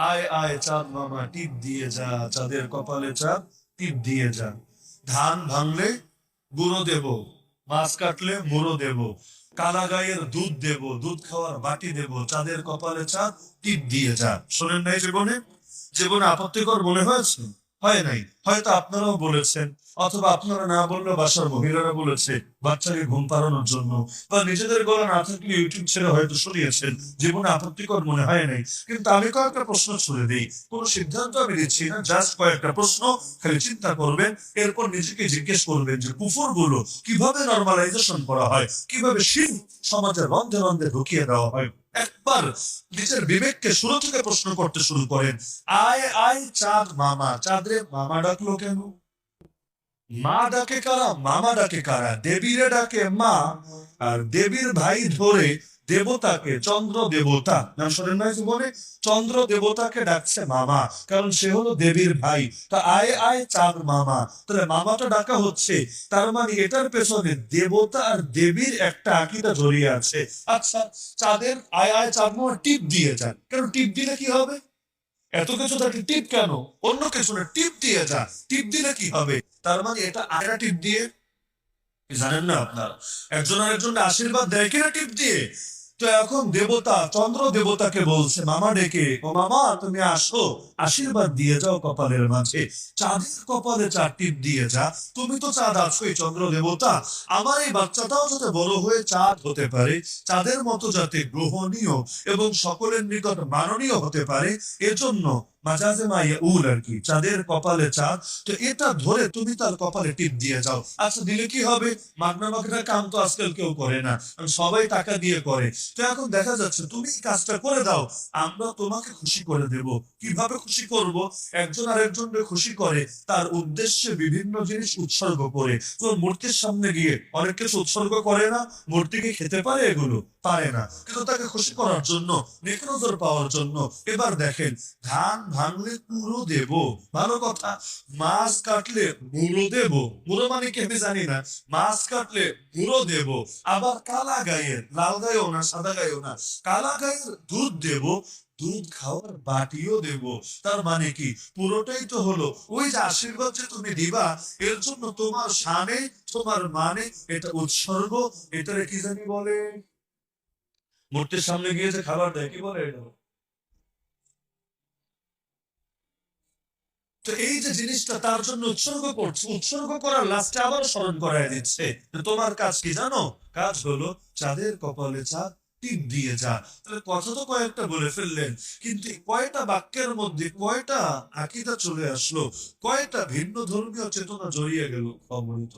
আয় আয় চাঁদ মামা টিপ দিয়ে যা, চাঁদের কপালে চাঁদ টিপ দিয়ে যা। ধান ভাঙলে গুঁড়ো দেব, মাছ কাটলে মুড়ো দেব, কালা গায়ের দুধ দেব, দুধ খাওয়ার বাটি দেব, চাঁদের কপালে চাঁদ টিপ দিয়ে যা। শোনেন নাই জীবনে? জীবনে আপত্তিকর মনে হয়েছে? হয় নাই? হয়তো আপনারাও বলেছেন, অথবা আপনারা না বললে বাসার মহিলারা বলেছে বাচ্চাকে ঘুম পাড়ানোর জন্য, বা নিজেদের গলা না থাকলে ইউটিউব ছেড়ে হয়তো শুনিয়েছেন। জীবনে আপত্তিকর মনে হয় নাই। কিন্তু আমি কয়েকটা প্রশ্ন ছুড়ে দিই, কোন সিদ্ধান্ত আমি দিচ্ছি না, জাস্ট কয়েকটা প্রশ্ন, খালি চিন্তা করবেন, এরপর নিজেকে জিজ্ঞেস করবেন যে কুফর গুলো কিভাবে নর্মালাইজেশন করা হয়, কিভাবে শিল্প সমাজের রন্ধে রন্ধে ঢুকিয়ে দেওয়া হয়। একবার নিজের বিবেককে শুরু থেকে প্রশ্ন করতে শুরু করেন। আয় আয় চাঁদ মামা, চাঁদরে মামা ডাকলো কেন? মা ডাকে কারা, মামা ডাকে কারা? দেবীরে ডাকে মা, আর দেবীর ভাই ধরে দেবতাকে, চন্দ্র দেবতা, নাম শোনেন না জীবনে? চন্দ্র দেবতাকে ডাকছে মামা, কারণ সে হলো দেবীর ভাই। তা আয় আয় চাঁদ মামা, তাহলে মামাটা ডাকা হচ্ছে, তার মানে এটার পেছনে দেবতা আর দেবীর একটা আকিদা জড়িয়ে আছে। আচ্ছা, চাঁদের আয় আয় চাঁদ মামা টিপ দিয়ে যান, কেন টিপ দিলে কি হবে? এত কিছু থাকে, টিপ কেন? অন্য কিছু না, টিপ দিয়ে যা। টিপ দিলে কি হবে? তার মানে এটা আয়রা টিপ দিয়ে, জানেন না আপনার, একজন আরেকজনকে আশীর্বাদ দেয় কিনা টিপ দিয়ে? তো এখন দেবতা চন্দ্র দেবতাকে বলছে মামা ডেকে, ও মামা তুমি আসো, আশীর্বাদ দিয়ে যাও কপালের মাঝে, চাঁদের কপালে চার টিপ দিয়ে যা। তুমি তো চাঁদ আছোই চন্দ্র দেবতা, আমার এই বাচ্চাটাও যাতে বড় হয়ে চাঁদ হতে পারে, চাঁদের মতো যাতে গ্রহণীয় এবং সকলের নিকট মাননীয় হতে পারে, এজন্য মাজাজে মাইয়া উল আর কি, চাঁদের কপালে চাঁদ। তো এটা ধরে তুমি তার কপালে টিপ দিয়ে যাও। আচ্ছা, দিলে কি হবে? মাগনা মাগনা কাম তো আজকাল কেউ করে না, কারণ সবাই টাকা দিয়ে করে। তো এখন দেখা যাচ্ছে তুমি এই কাজটা করে দাও, আমরা তোমাকে খুশি করে দেব। কিভাবে খুশি করব? একজন আরেকজনকে খুশি করে তার উদ্দেশ্যে বিভিন্ন জিনিস উৎসর্গ করে। তো মূর্তির সামনে গিয়ে অনেক কিছু উৎসর্গ করে না, মূর্তিকে খেতে পারে এগুলো? পারে না, কিন্তু তাকে খুশি করার জন্য, নেক নজর পাওয়ার জন্য। এবার দেখেন, ধান ভাঙলে কুড়ো দেব, ভালো কথা। মাছ কাটলে মুড়ো দেব, মুড়ো মানে কি আমি জানি না, মাছ কাটলে মুড়ো দেব। আবার কালা গায়ের, লাল গায়েও না সাদা গায়েও না, কালা গায়ের দুধ দেব, দুধ খাওয়ার বাটিও দেব। তার মানে কি? পুরোটাই তো হলো ওই যে আশীর্বাদ যে তুমি দিবা, এর জন্য তোমার শানে, তোমার মানে, এটা উৎসর্গ। এটারে কি জানি বলে, মূর্তির সামনে গিয়ে যে খাবার দেয়, কি বলে এটা? তো এই যে জিনিসটা তার জন্য উৎসর্গ করছে, উৎসর্গ করার লাস্টে আবার স্মরণ করায় দিচ্ছে তোমার কাজ কি জানো? কাজ হলো চাঁদের কপালে চাঁদ টিপ দিয়ে যা। তাহলে কথা তো কয়েকটা বলে ফেললেন, কিন্তু কয়টা বাক্যের মধ্যে কয়টা আকীদা চলে আসলো, কয়টা ভিন্ন ধর্মীয় চেতনা জড়িয়ে গেল, অবহিত।